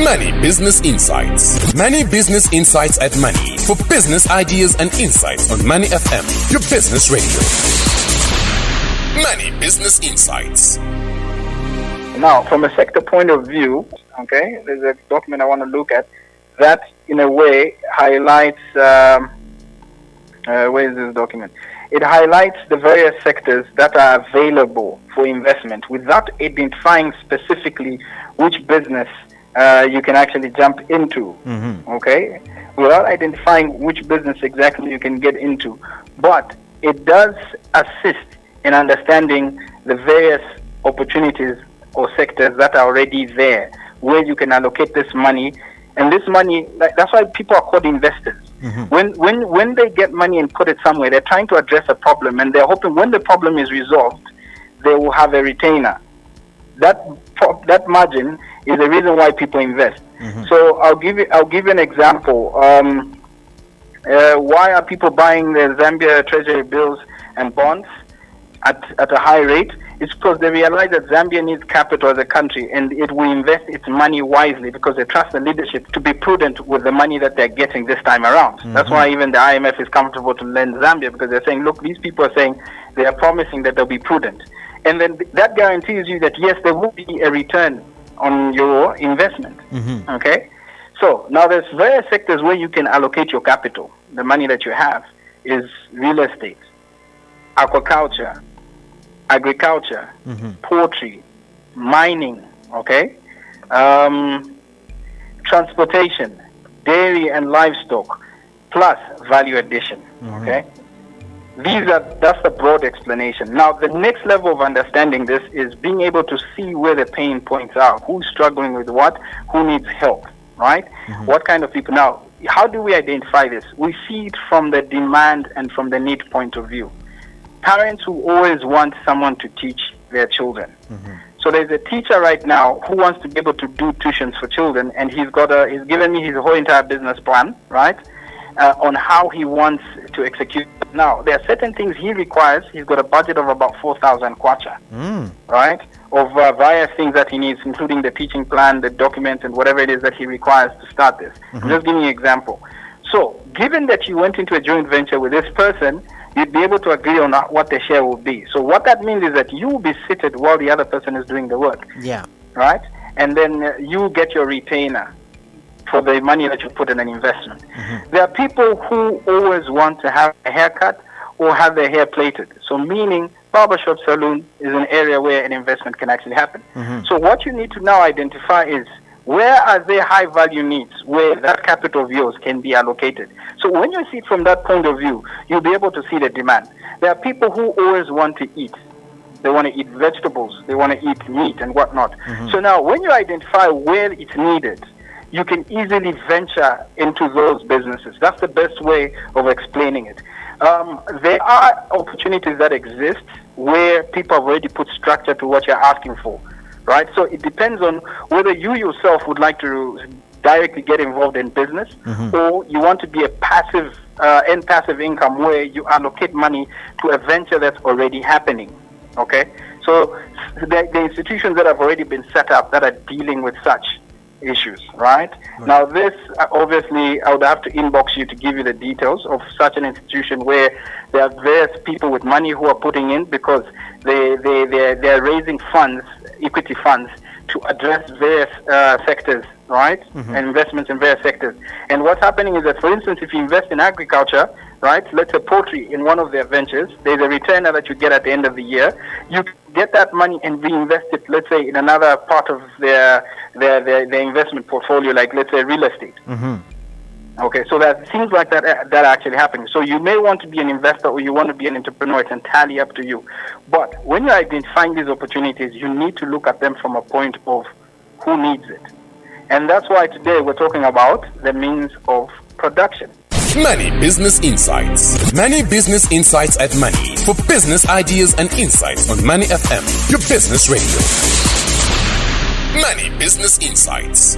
Money Business Insights. Money Business Insights at Money. For business ideas and insights on Money FM, your business radio. Money Business Insights. Now, from a sector point of view, okay, there's a document I want to look at that, in a way, highlights. Where is this document? It highlights the various sectors that are available for investment without identifying specifically which business you can actually jump into, okay? Without identifying which business exactly you can get into. But it does assist in understanding the various opportunities or sectors that are already there, where you can allocate this money. And this money, that's why people are called investors. When they get money and put it somewhere, they're trying to address a problem, and they're hoping when the problem is resolved, they will have a retainer. That margin is the reason why people invest. So I'll give you an example. Why are people buying the Zambia treasury bills and bonds at a high rate? It's because they realize that Zambia needs capital as a country, and it will invest its money wisely because they trust the leadership to be prudent with the money that they're getting this time around. That's why even the IMF is comfortable to lend Zambia, because they're saying, look, these people are saying they are promising that they'll be prudent. And then that guarantees you that, yes, there will be a return on your investment. Okay? So now there's various sectors where you can allocate your capital. The money that you have is real estate, aquaculture, agriculture, poultry, mining, okay, transportation, dairy and livestock, plus value addition, okay. That's the broad explanation. Now, the next level of understanding this is being able to see where the pain points are, who's struggling with what, who needs help, right? What kind of people. Now, how do we identify this? We see it from the demand and from the need point of view. Parents who always want someone to teach their children. So there's a teacher right now who wants to be able to do tuitions for children, and he's given me his whole entire business plan, right, on how he wants to execute. Now, there are certain things he requires. He's got a budget of about 4,000 kwacha, right, of various things that he needs, including the teaching plan, the documents, and whatever it is that he requires to start this. I'm just giving you an example. So, given that you went into a joint venture with this person, you'd be able to agree on what the share will be. So what that means is that you will be seated while the other person is doing the work. Yeah. Right? And then you get your retainer for the money that you put in an investment. There are people who always want to have a haircut or have their hair plaited. So meaning barbershop salon is an area where an investment can actually happen. So what you need to now identify is, where are there high value needs where that capital of yours can be allocated? So when you see it from that point of view, you'll be able to see the demand. There are people who always want to eat. They want to eat vegetables. They want to eat meat and whatnot. So now when you identify where it's needed, you can easily venture into those businesses. That's the best way of explaining it. There are opportunities that exist where people have already put structure to what you're asking for. Right, so it depends on whether you yourself would like to directly get involved in business, or you want to be a passive income where you allocate money to a venture that's already happening. Okay, so the institutions that have already been set up that are dealing with such issues, right? Now this, obviously, I would have to inbox you to give you the details of such an institution where there are various people with money who are putting in, because they're raising funds, equity funds, to address various sectors, right? And investments in various sectors. And what's happening is that, for instance, if you invest in agriculture, right, let's say poultry in one of their ventures, there's a return that you get at the end of the year. You get that money and reinvest it, let's say, in another part of their investment portfolio, like, let's say, real estate. Okay, so that things like that are actually happening. So you may want to be an investor or you want to be an entrepreneur. It's entirely up to you. But when you're identifying these opportunities, you need to look at them from a point of who needs it. And that's why today we're talking about the means of production. Money Business Insights. Money Business Insights at Money. For business ideas and insights on Money FM, your business radio. Money Business Insights.